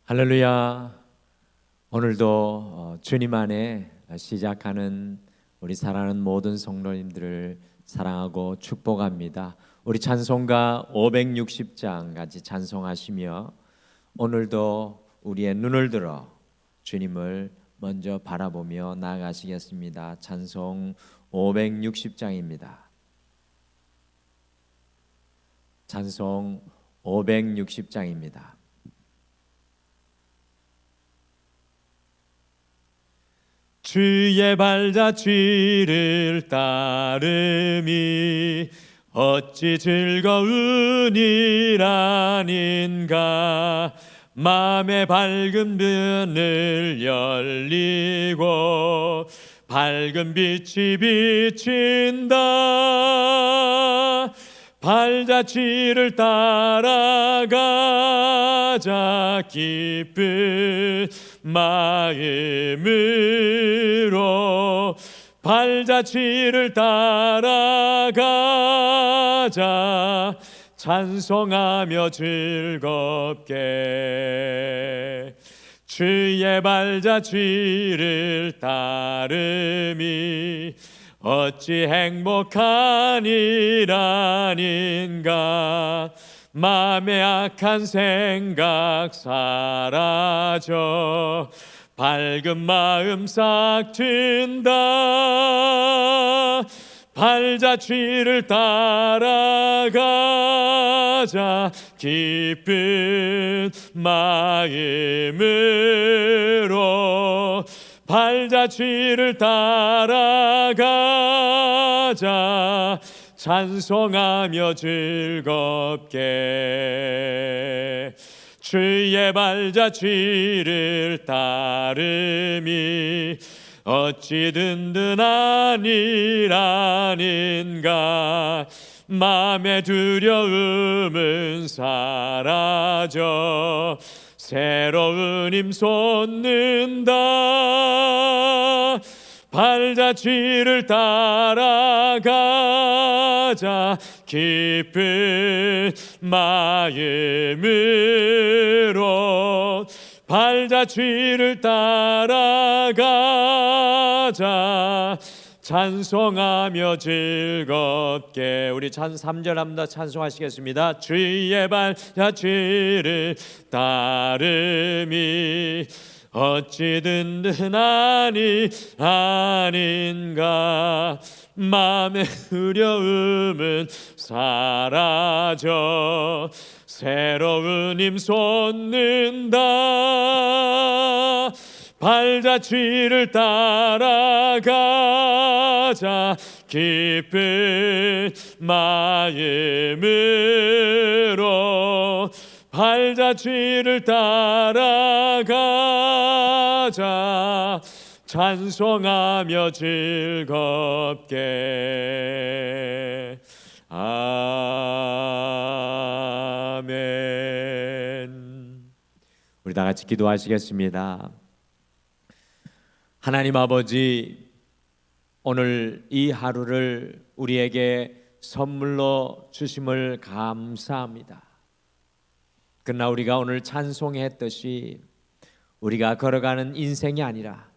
할렐루야. 오늘도 주님 안에 시작하는 우리 사랑하는 모든 성도님들을 사랑하고 축복합니다. 우리 찬송가 560장 같이 찬송하시며 오늘도 우리의 눈을 들어 주님을 먼저 바라보며 나아가시겠습니다. 찬송 560장입니다. 찬송 560장입니다. 주의 발자취를 따름이 어찌 즐거운 일 아닌가. 마음의 밝은 문을 열리고 밝은 빛이 비친다. 발자취를 따라가자. 기쁜 마음으로 발자취를 따라가자. 찬송하며 즐겁게 주의 발자취를 따름이 어찌 행복한 일 아닌가. 마음의 악한 생각 사라져 밝은 마음 싹 튼다. 발자취를 따라가자. 기쁜 마음으로 발자취를 따라가자. 찬송하며 즐겁게 주의 발자취를 따름이 어찌 든든한 일 아닌가. 마음의 두려움은 사라져 새로운 힘 솟는다. 발자취를 따라가자. 기쁜 마음으로 발자취를 따라가자. 찬송하며 즐겁게 우리 3절 합니다. 찬송하시겠습니다. 주의 발자취를 따름이 어찌 든든한 일 아닌가. 마음의 두려움은 사라져 새로운 힘 솟는다. 발자취를 따라가자. 기쁜 마음으로 발자취를 따라가자. 찬송하며 즐겁게 아멘. 우리 다 같이 기도하시겠습니다. 하나님 아버지, 오늘 이 하루를 우리에게 선물로 주심을 감사합니다. 그러나 우리가 오늘 찬송했듯이 우리가 걸어가는 인생이 아니라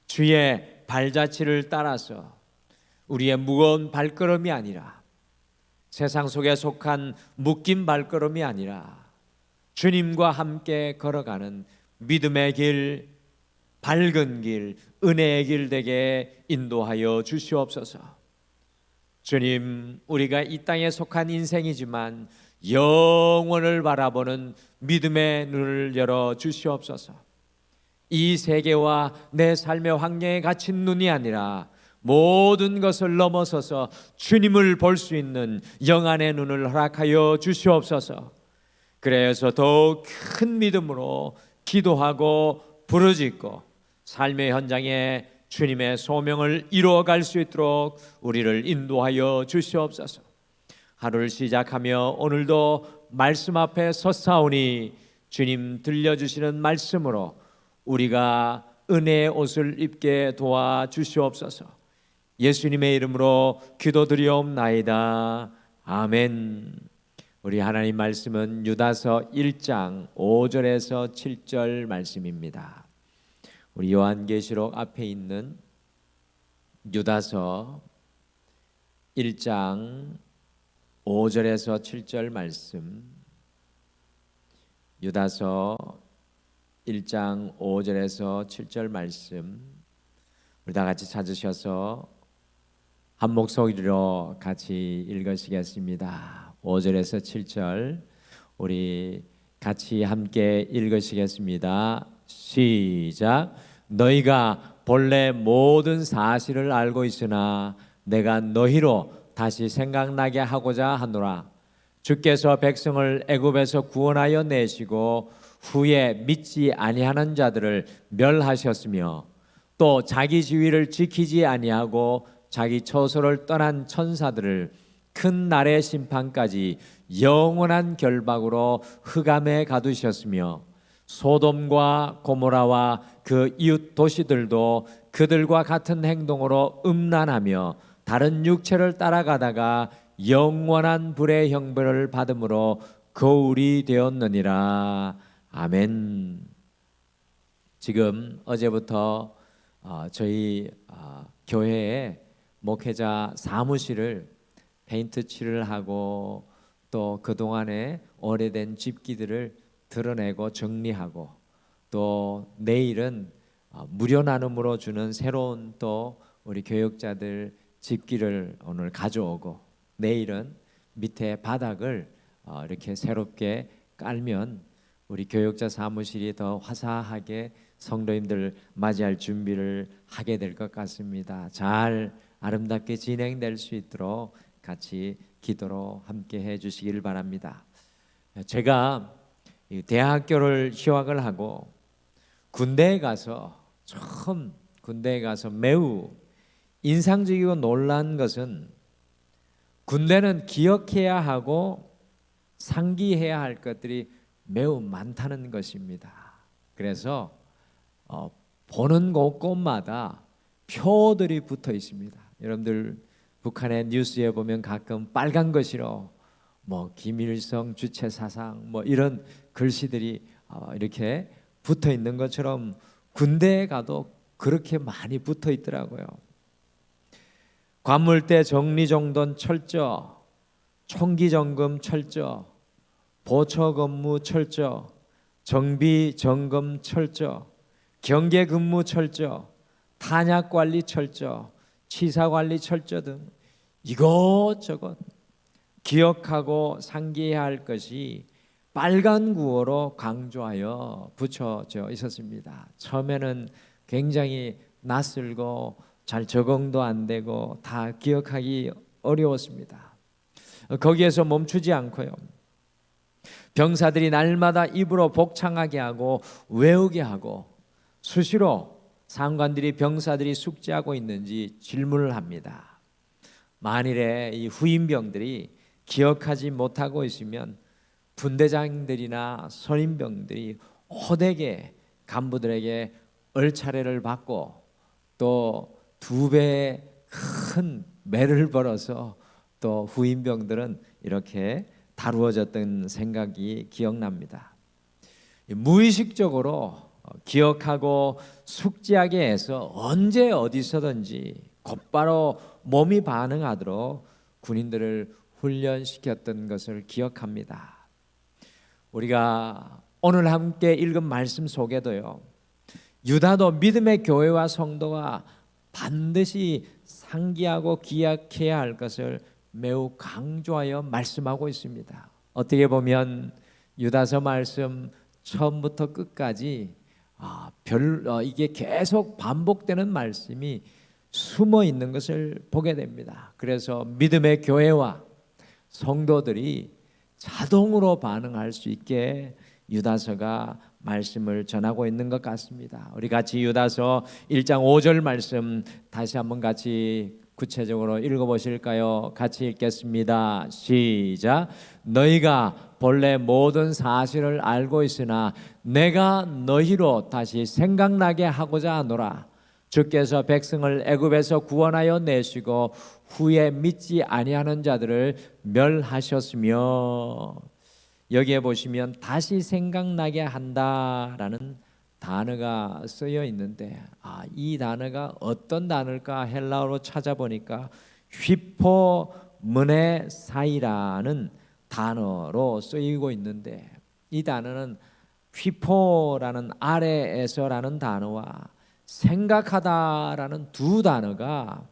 주의 발자취를 따라서 우리의 무거운 발걸음이 아니라 세상 속에 속한 묶인 발걸음이 아니라 주님과 함께 걸어가는 믿음의 길, 밝은 길, 은혜의 길 되게 인도하여 주시옵소서. 주님, 우리가 이 땅에 속한 인생이지만 영원을 바라보는 믿음의 눈을 열어 주시옵소서. 이 세계와 내 삶의 환경에 갇힌 눈이 아니라 모든 것을 넘어서서 주님을 볼 수 있는 영안의 눈을 허락하여 주시옵소서. 그래서 더욱 큰 믿음으로 기도하고 부르짖고 삶의 현장에 주님의 소명을 이루어갈 수 있도록 우리를 인도하여 주시옵소서. 하루를 시작하며 오늘도 말씀 앞에 섰사오니 주님 들려주시는 말씀으로 우리가 은혜의 옷을 입게 도와주시옵소서. 예수님의 이름으로 기도드리옵나이다. 아멘. 우리 하나님 말씀은 유다서 1장 5절에서 7절 말씀입니다. 우리 요한계시록 앞에 있는 유다서 1장 5절에서 7절 말씀, 유다서 1장 5절에서 7절 말씀, 우리 다 같이 찾으셔서 한 목소리로 같이 읽으시겠습니다. 5절에서 7절 우리 같이 함께 읽으시겠습니다. 시작. 너희가 본래 모든 사실을 알고 있으나 내가 너희로 다시 생각나게 하고자 하노라. 주께서 백성을 애굽에서 구원하여 내시고 후에 믿지 아니하는 자들을 멸하셨으며 또 자기 지위를 지키지 아니하고 자기 처소를 떠난 천사들을 큰 날의 심판까지 영원한 결박으로 흑암에 가두셨으며 소돔과 고모라와 그 이웃 도시들도 그들과 같은 행동으로 음란하며 다른 육체를 따라가다가 영원한 불의 형벌을 받음으로 거울이 되었느니라. 아멘. 지금 어제부터 저희 교회에 목회자 사무실을 페인트 칠을 하고 또 그동안에 오래된 집기들을 드러내고 정리하고 또 내일은 무료 나눔으로 주는 새로운 또 우리 교역자들 집기를 오늘 가져오고 내일은 밑에 바닥을 이렇게 새롭게 깔면 우리 교역자 사무실이 더 화사하게 성도님들 맞이할 준비를 하게 될 것 같습니다. 잘 아름답게 진행될 수 있도록 같이 기도로 함께 해 주시길 바랍니다. 제가 대학교를 휴학을 하고 군대에 가서 매우 인상적이고 놀란 것은 군대는 기억해야 하고 상기해야 할 것들이 매우 많다는 것입니다. 그래서 보는 곳곳마다 표들이 붙어 있습니다. 여러분들 북한의 뉴스에 보면 가끔 빨간 글씨로 김일성 주체 사상 이런 글씨들이 이렇게 붙어 있는 것처럼 군대에 가도 그렇게 많이 붙어 있더라고요. 관물대 정리정돈 철저, 총기점검 철저, 보초근무 철저, 정비점검 철저, 경계근무 철저, 탄약관리 철저, 치사관리 철저 등 이것저것 기억하고 상기해야 할 것이 빨간 구호로 강조하여 붙여져 있었습니다. 처음에는 굉장히 낯설고 잘 적응도 안 되고 다 기억하기 어려웠습니다. 거기에서 멈추지 않고요. 병사들이 날마다 입으로 복창하게 하고 외우게 하고 수시로 상관들이 병사들이 숙지하고 있는지 질문을 합니다. 만일에 이 후임병들이 기억하지 못하고 있으면 분대장들이나 선임병들이 호되게 간부들에게 얼차례를 받고 또 2배의 큰 매를 벌어서 또 후임병들은 이렇게 다루어졌던 생각이 기억납니다. 무의식적으로 기억하고 숙지하게 해서 언제 어디서든지 곧바로 몸이 반응하도록 군인들을 훈련시켰던 것을 기억합니다. 우리가 오늘 함께 읽은 말씀 속에도요, 유다도 믿음의 교회와 성도가 반드시 상기하고 기억해야 할 것을 매우 강조하여 말씀하고 있습니다. 어떻게 보면 유다서 말씀 처음부터 끝까지 이게 계속 반복되는 말씀이 숨어 있는 것을 보게 됩니다. 그래서 믿음의 교회와 성도들이 자동으로 반응할 수 있게 유다서가 말씀을 전하고 있는 것 같습니다. 우리 같이 유다서 1장 5절 말씀 다시 한번 같이 구체적으로 읽어보실까요? 같이 읽겠습니다. 시작. 너희가 본래 모든 사실을 알고 있으나 내가 너희로 다시 생각나게 하고자 하노라. 주께서 백성을 애굽에서 구원하여 내시고 후에 믿지 아니하는 자들을 멸하셨으며, 여기에 보시면 다시 생각나게 한다라는 단어가 쓰여 있는데, 이 단어가 어떤 단어일까 헬라어로 찾아보니까 휘포므네사이라는 단어로 쓰이고 있는데, 이 단어는 휘포라는 아래에서라는 단어와 생각하다라는 두 단어가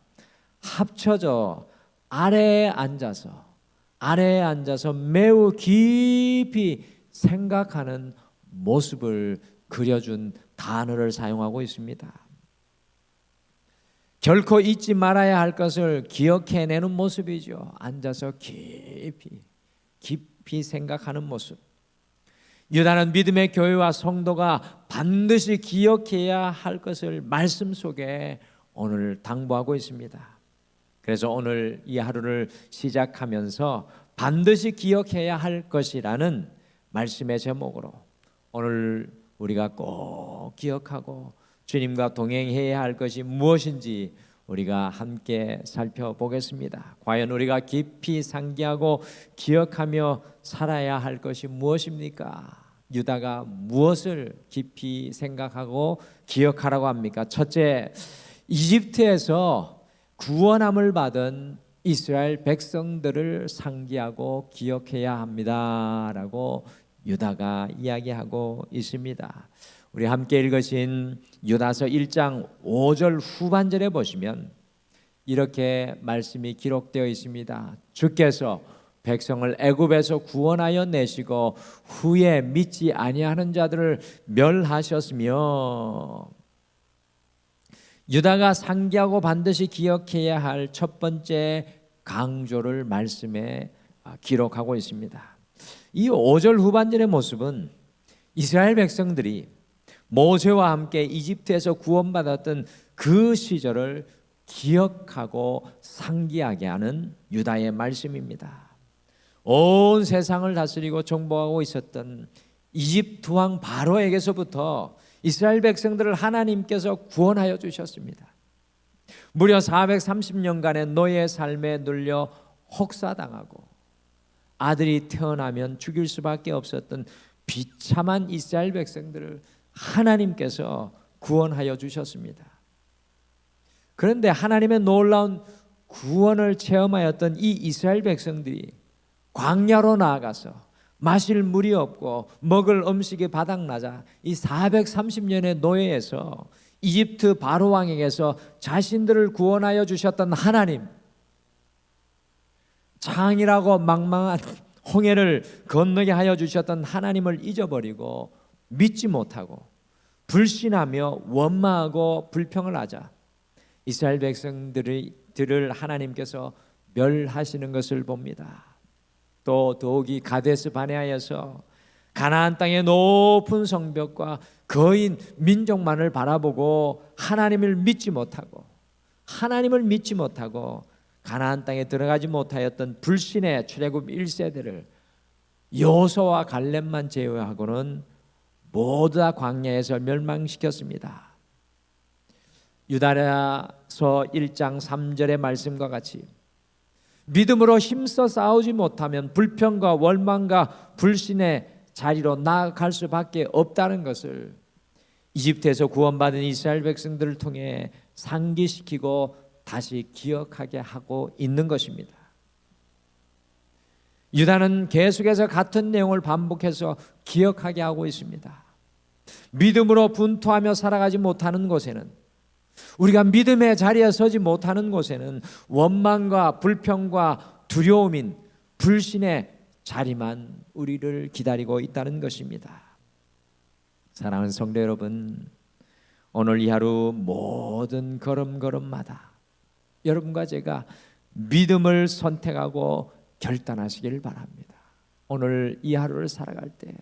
합쳐져 아래에 앉아서 매우 깊이 생각하는 모습을 그려준 단어를 사용하고 있습니다. 결코 잊지 말아야 할 것을 기억해내는 모습이죠. 앉아서 깊이 생각하는 모습. 유다는 믿음의 교회와 성도가 반드시 기억해야 할 것을 말씀 속에 오늘 당부하고 있습니다. 그래서 오늘 이 하루를 시작하면서 반드시 기억해야 할 것이라는 말씀의 제목으로 오늘 우리가 꼭 기억하고 주님과 동행해야 할 것이 무엇인지 우리가 함께 살펴보겠습니다. 과연 우리가 깊이 상기하고 기억하며 살아야 할 것이 무엇입니까? 유다가 무엇을 깊이 생각하고 기억하라고 합니까? 첫째, 이집트에서 구원함을 받은 이스라엘 백성들을 상기하고 기억해야 합니다라고 유다가 이야기하고 있습니다. 우리 함께 읽으신 유다서 1장 5절 후반절에 보시면 이렇게 말씀이 기록되어 있습니다. 주께서 백성을 애굽에서 구원하여 내시고 후에 믿지 아니하는 자들을 멸하셨으며, 유다가 상기하고 반드시 기억해야 할 첫 번째 강조를 말씀에 기록하고 있습니다. 이 5절 후반절의 모습은 이스라엘 백성들이 모세와 함께 이집트에서 구원받았던 그 시절을 기억하고 상기하게 하는 유다의 말씀입니다. 온 세상을 다스리고 정복하고 있었던 이집트 왕 바로에게서부터 이스라엘 백성들을 하나님께서 구원하여 주셨습니다. 무려 430년간의 노예의 삶에 눌려 혹사당하고 아들이 태어나면 죽일 수밖에 없었던 비참한 이스라엘 백성들을 하나님께서 구원하여 주셨습니다. 그런데 하나님의 놀라운 구원을 체험하였던 이 이스라엘 백성들이 광야로 나아가서 마실 물이 없고 먹을 음식이 바닥나자 이 430년의 노예에서 이집트 바로 왕에게서 자신들을 구원하여 주셨던 하나님, 창이라고 망망한 홍해를 건너게 하여 주셨던 하나님을 잊어버리고 믿지 못하고 불신하며 원망하고 불평을 하자 이스라엘 백성들을 하나님께서 멸하시는 것을 봅니다. 또 더욱이 가데스 바네아에서 가나안 땅의 높은 성벽과 거인 민족만을 바라보고 하나님을 믿지 못하고 가나안 땅에 들어가지 못하였던 불신의 출애굽 1세대를 여호수아와 갈렙만 제외하고는 모두 다 광야에서 멸망시켰습니다. 유다서 1장 3절의 말씀과 같이 믿음으로 힘써 싸우지 못하면 불평과 원망과 불신의 자리로 나아갈 수밖에 없다는 것을 이집트에서 구원받은 이스라엘 백성들을 통해 상기시키고 다시 기억하게 하고 있는 것입니다. 유다는 계속해서 같은 내용을 반복해서 기억하게 하고 있습니다. 믿음으로 분투하며 살아가지 못하는 곳에는, 우리가 믿음의 자리에 서지 못하는 곳에는 원망과 불평과 두려움인 불신의 자리만 우리를 기다리고 있다는 것입니다. 사랑하는 성도 여러분, 오늘 이 하루 모든 걸음걸음마다 여러분과 제가 믿음을 선택하고 결단하시길 바랍니다. 오늘 이 하루를 살아갈 때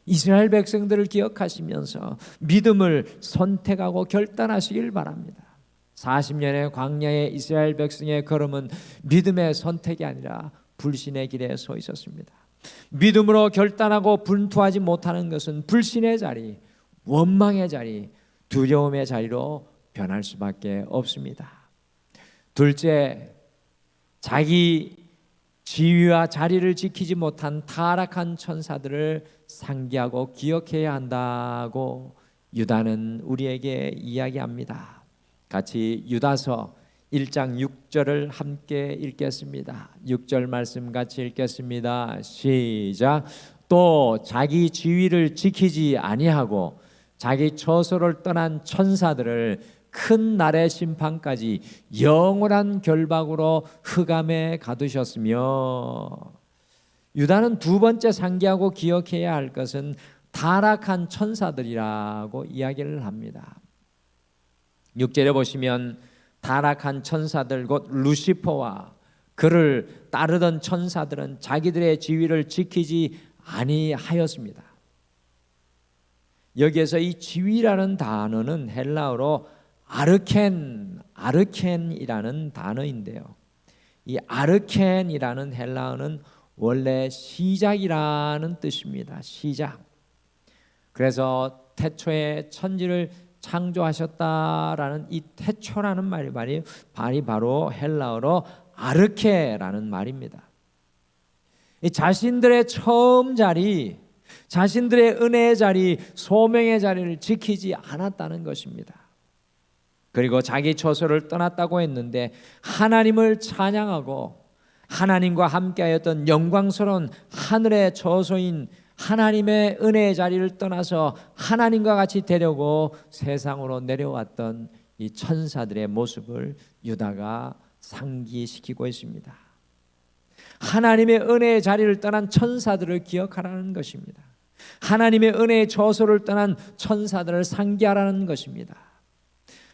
이스라엘 백성들을 기억하시면서 믿음을 선택하고 결단하시길 바랍니다. 40년의 광야의 이스라엘 백성의 걸음은 믿음의 선택이 아니라 불신의 길에 서 있었습니다. 믿음으로 결단하고 분투하지 못하는 것은 불신의 자리, 원망의 자리, 두려움의 자리로 변할 수밖에 없습니다. 둘째, 자기 지위와 자리를 지키지 못한 타락한 천사들을 상기하고 기억해야 한다고 유다는 우리에게 이야기합니다. 같이 유다서 1장 6절을 함께 읽겠습니다. 6절 말씀 같이 읽겠습니다. 시작. 또 자기 지위를 지키지 아니하고 자기 처소를 떠난 천사들을 큰 날의 심판까지 영원한 결박으로 흑암에 가두셨으며. 유다는 두 번째 상기하고 기억해야 할 것은 타락한 천사들이라고 이야기를 합니다. 6절에 보시면 타락한 천사들 곧 루시퍼와 그를 따르던 천사들은 자기들의 지위를 지키지 아니하였습니다. 여기에서 이 지위라는 단어는 헬라어로 아르켄이라는 단어인데요. 이 아르켄이라는 헬라어는 원래 시작이라는 뜻입니다. 시작. 그래서 태초에 천지를 창조하셨다라는 이 태초라는 말이 바로 헬라어로 아르케라는 말입니다. 이 자신들의 처음 자리, 자신들의 은혜의 자리, 소명의 자리를 지키지 않았다는 것입니다. 그리고 자기 처소를 떠났다고 했는데 하나님을 찬양하고 하나님과 함께하였던 영광스러운 하늘의 처소인 하나님의 은혜의 자리를 떠나서 하나님과 같이 되려고 세상으로 내려왔던 이 천사들의 모습을 유다가 상기시키고 있습니다. 하나님의 은혜의 자리를 떠난 천사들을 기억하라는 것입니다. 하나님의 은혜의 처소를 떠난 천사들을 상기하라는 것입니다.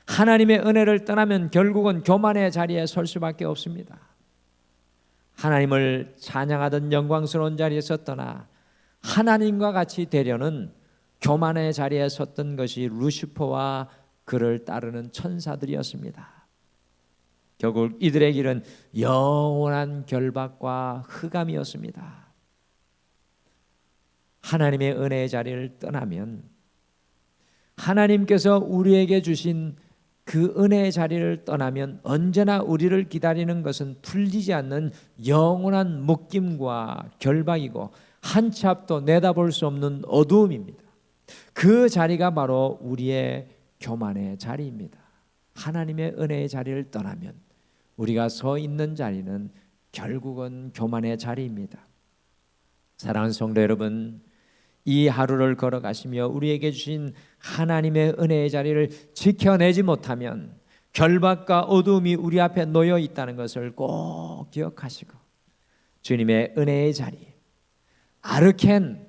하나님의 은혜를 떠나면 결국은 교만의 자리에 설 수밖에 없습니다. 하나님을 찬양하던 영광스러운 자리에서 떠나 하나님과 같이 되려는 교만의 자리에 섰던 것이 루시퍼와 그를 따르는 천사들이었습니다. 결국 이들의 길은 영원한 결박과 흑암이었습니다. 하나님의 은혜의 자리를 떠나면 하나님께서 우리에게 주신 그 은혜의 자리를 떠나면 언제나 우리를 기다리는 것은 풀리지 않는 영원한 묶임과 결박이고 한 치 앞도 내다볼 수 없는 어두움입니다. 그 자리가 바로 우리의 교만의 자리입니다. 하나님의 은혜의 자리를 떠나면 우리가 서 있는 자리는 결국은 교만의 자리입니다. 사랑하는 성도 여러분, 이 하루를 걸어가시며 우리에게 주신 하나님의 은혜의 자리를 지켜내지 못하면 결박과 어두움이 우리 앞에 놓여 있다는 것을 꼭 기억하시고 주님의 은혜의 자리, 아르켄,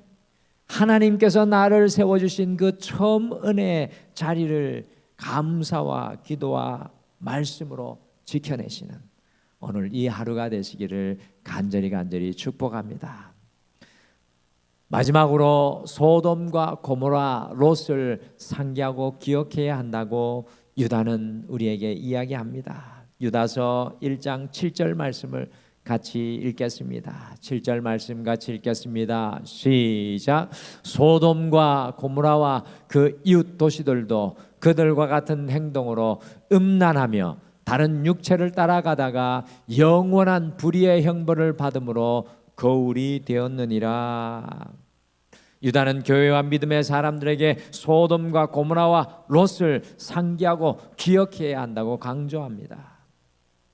하나님께서 나를 세워주신 그 처음 은혜의 자리를 감사와 기도와 말씀으로 지켜내시는 오늘 이 하루가 되시기를 간절히 축복합니다. 마지막으로 소돔과 고모라, 롯을 상기하고 기억해야 한다고 유다는 우리에게 이야기합니다. 유다서 1장 7절 말씀을 같이 읽겠습니다. 7절 말씀 같이 읽겠습니다. 시작. 소돔과 고모라와 그 이웃 도시들도 그들과 같은 행동으로 음란하며 다른 육체를 따라가다가 영원한 불의의 형벌을 받음으로 거울이 되었느니라. 유다는 교회와 믿음의 사람들에게 소돔과 고모라와 롯을 상기하고 기억해야 한다고 강조합니다.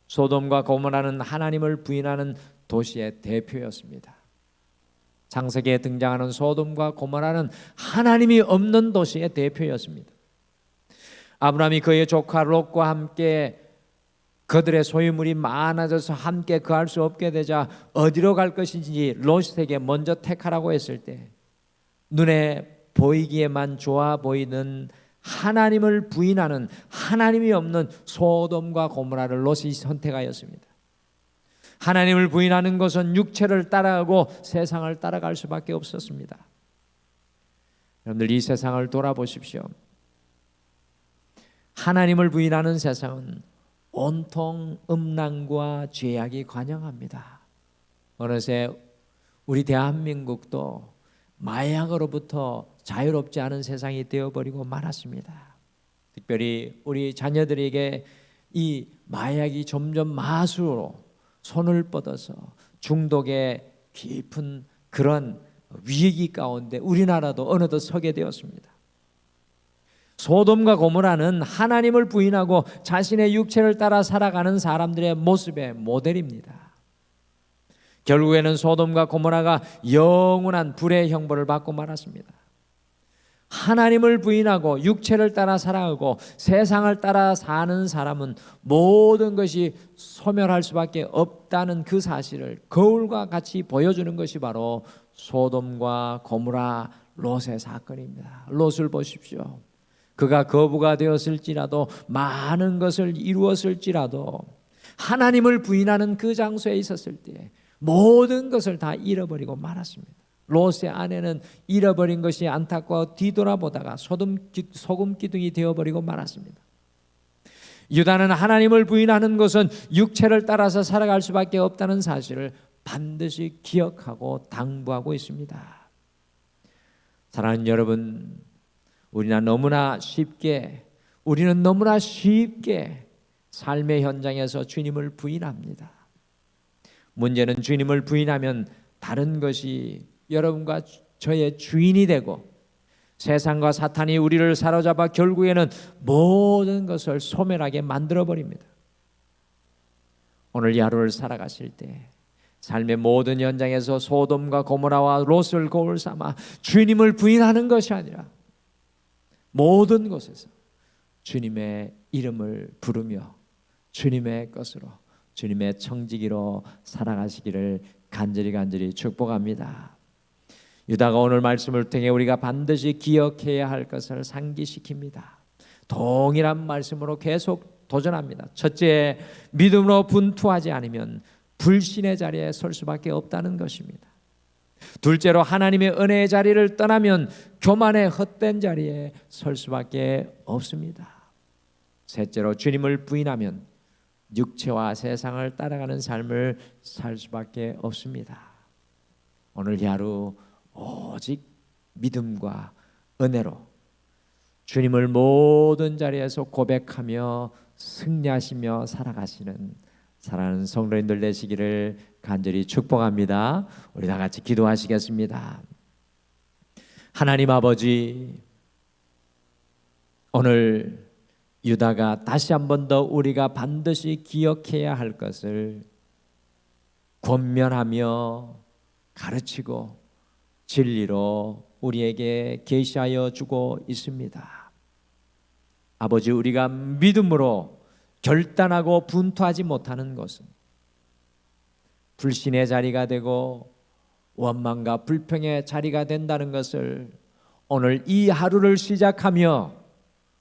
소돔과 고모라는 하나님을 부인하는 도시의 대표였습니다. 창세기에 등장하는 소돔과 고모라는 하나님이 없는 도시의 대표였습니다. 아브라함이 그의 조카 롯과 함께 그들의 소유물이 많아져서 함께 거할 수 없게 되자 어디로 갈 것인지 롯에게 먼저 택하라고 했을 때 눈에 보이기에만 좋아 보이는 하나님을 부인하는 하나님이 없는 소돔과 고모라를 롯이 선택하였습니다. 하나님을 부인하는 것은 육체를 따라가고 세상을 따라갈 수밖에 없었습니다. 여러분들 이 세상을 돌아보십시오. 하나님을 부인하는 세상은 온통 음란과 죄악이 관영합니다. 어느새 우리 대한민국도 마약으로부터 자유롭지 않은 세상이 되어버리고 말았습니다. 특별히 우리 자녀들에게 이 마약이 점점 마수로 손을 뻗어서 중독의 깊은 그런 위기 가운데 우리나라도 어느덧 서게 되었습니다. 소돔과 고모라는 하나님을 부인하고 자신의 육체를 따라 살아가는 사람들의 모습의 모델입니다. 결국에는 소돔과 고모라가 영원한 불의 형벌을 받고 말았습니다. 하나님을 부인하고 육체를 따라 살아가고 세상을 따라 사는 사람은 모든 것이 소멸할 수밖에 없다는 그 사실을 거울과 같이 보여주는 것이 바로 소돔과 고모라 롯의 사건입니다. 롯을 보십시오. 그가 거부가 되었을지라도 많은 것을 이루었을지라도 하나님을 부인하는 그 장소에 있었을 때 모든 것을 다 잃어버리고 말았습니다. 롯의 아내는 잃어버린 것이 안타까워 뒤돌아보다가 소금 기둥이 되어버리고 말았습니다. 유다는 하나님을 부인하는 것은 육체를 따라서 살아갈 수밖에 없다는 사실을 반드시 기억하고 당부하고 있습니다. 사랑하는 여러분, 우리는 너무나 쉽게 삶의 현장에서 주님을 부인합니다. 문제는 주님을 부인하면 다른 것이 여러분과 저의 주인이 되고 세상과 사탄이 우리를 사로잡아 결국에는 모든 것을 소멸하게 만들어버립니다. 오늘 이 하루를 살아가실 때 삶의 모든 현장에서 소돔과 고모라와 롯을 거울 삼아 주님을 부인하는 것이 아니라 모든 곳에서 주님의 이름을 부르며 주님의 것으로 주님의 청지기로 살아가시기를 간절히 축복합니다. 유다가 오늘 말씀을 통해 우리가 반드시 기억해야 할 것을 상기시킵니다. 동일한 말씀으로 계속 도전합니다. 첫째, 믿음으로 분투하지 않으면 불신의 자리에 설 수밖에 없다는 것입니다. 둘째로, 하나님의 은혜의 자리를 떠나면 교만의 헛된 자리에 설 수밖에 없습니다. 셋째로, 주님을 부인하면 육체와 세상을 따라가는 삶을 살 수밖에 없습니다. 오늘 이 하루 오직 믿음과 은혜로 주님을 모든 자리에서 고백하며 승리하시며 살아가시는 사랑하는 성도님들 되시기를 간절히 축복합니다. 우리 다 같이 기도하시겠습니다. 하나님 아버지, 오늘 유다가 다시 한 번 더 우리가 반드시 기억해야 할 것을 권면하며 가르치고 진리로 우리에게 계시하여 주고 있습니다. 아버지, 우리가 믿음으로 결단하고 분투하지 못하는 것은 불신의 자리가 되고 원망과 불평의 자리가 된다는 것을 오늘 이 하루를 시작하며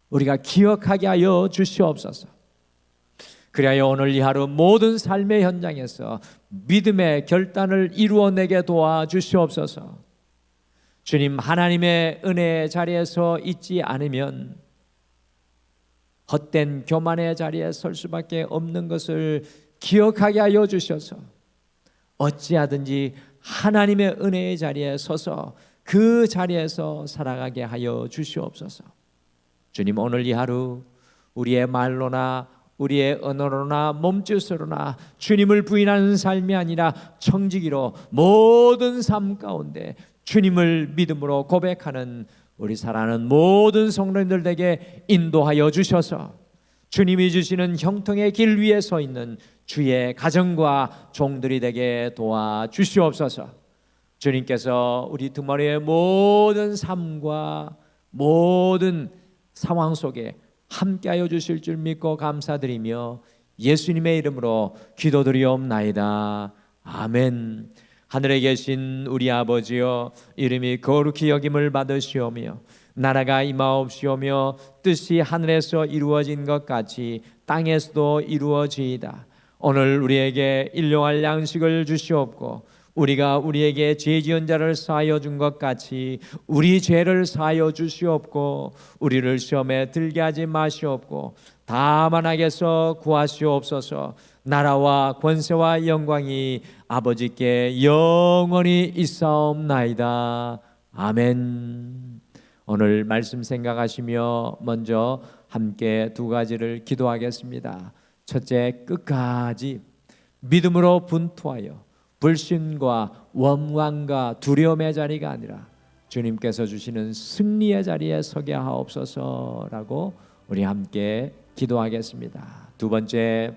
우리가 기억하게 하여 주시옵소서. 그리하여 오늘 이 하루 모든 삶의 현장에서 믿음의 결단을 이루어내게 도와주시옵소서. 주님, 하나님의 은혜의 자리에서 있지 않으면 헛된 교만의 자리에 설 수밖에 없는 것을 기억하게 하여 주셔서 어찌하든지 하나님의 은혜의 자리에 서서 그 자리에서 살아가게 하여 주시옵소서. 주님, 오늘 이 하루 우리의 말로나 우리의 언어로나 몸짓으로나 주님을 부인하는 삶이 아니라 청지기로 모든 삶 가운데 주님을 믿음으로 고백하는 우리 사랑하는 모든 성도님들에게 인도하여 주셔서 주님이 주시는 형통의 길 위에 서 있는 주의 가정과 종들이 되게 도와주시옵소서. 주님께서 우리 등머리의 모든 삶과 모든 상황 속에 함께하여 주실 줄 믿고 감사드리며 예수님의 이름으로 기도드리옵나이다. 아멘. 하늘에 계신 우리 아버지여, 이름이 거룩히 여김을 받으시오며 나라가 임하옵시오며 뜻이 하늘에서 이루어진 것 같이 땅에서도 이루어지이다. 오늘 우리에게 일용할 양식을 주시옵고 우리가 우리에게 죄 지은 자를 사하여 준 것 같이 우리 죄를 사하여 주시옵고 우리를 시험에 들게 하지 마시옵고 다만 악에서 구하시옵소서. 나라와 권세와 영광이 아버지께 영원히 있사옵나이다. 아멘. 오늘 말씀 생각하시며 먼저 함께 두 가지를 기도하겠습니다. 첫째, 끝까지 믿음으로 분투하여 불신과 원망과 두려움의 자리가 아니라 주님께서 주시는 승리의 자리에 서게 하옵소서라고 우리 함께 기도하겠습니다. 두 번째,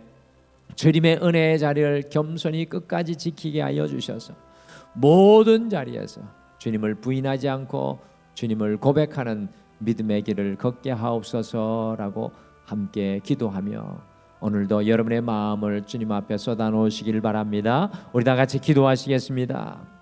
주님의 은혜의 자리를 겸손히 끝까지 지키게 하여 주셔서 모든 자리에서 주님을 부인하지 않고 주님을 고백하는 믿음의 길을 걷게 하옵소서라고 함께 기도하며 오늘도 여러분의 마음을 주님 앞에 쏟아놓으시길 바랍니다. 우리 다 같이 기도하시겠습니다.